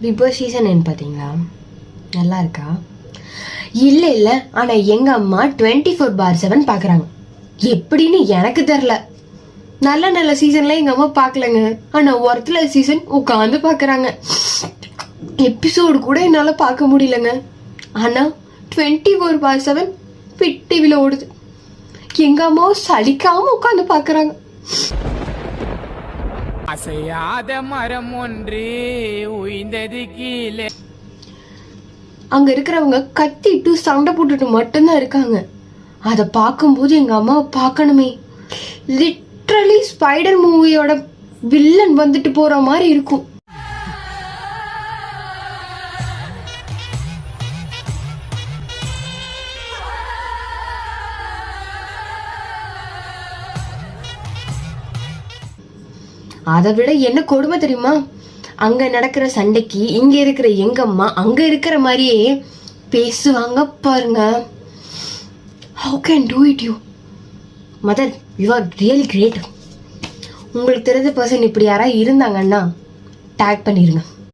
Big Boss season என்ன பார்த்தீங்களா? நல்லா இருக்கா? இல்லை ஆனால் எங்கள் அம்மா 24/7 பார்க்குறாங்க. எப்படின்னு எனக்கு தெரில. நல்ல நல்ல சீசன்லாம் எங்கள் அம்மா பார்க்கலங்க. ஆனால் ஒருத்தல சீசன் உட்காந்து பார்க்குறாங்க. எபிசோடு கூட என்னால் பார்க்க முடியலங்க. ஆனால் 24/7 பிட் டிவியில் ஓடுது. எங்கள் அம்மாவும் சலிக்காமல் உட்காந்து பார்க்குறாங்க. அசையாத மரம் ஒன்று உயிர்ந்தது கீழே. அங்க இருக்கிறவங்க கத்திட்டு சண்டை போட்டுட்டு மட்டும்தான் இருக்காங்க. அதை பார்க்கும்போது எங்க அம்மாவை பார்க்கணுமே. லிட்ரலி ஸ்பைடர் மூவியோட வில்லன் வந்துட்டு போற மாதிரி இருக்கும். அதை விட என்ன கொடுமை தெரியுமா? அங்க நடக்கிற சண்டைக்கு இங்க இருக்கிற எங்க அம்மா அங்க இருக்கிற மாதிரியே பேசுவாங்க பாருங்க. How can do it you? Mother, you are really great. உங்களுக்கு தெரிஞ்ச பர்சன் இப்படி யாராவது இருந்தாங்கன்னா டேக் பண்ணிருங்க.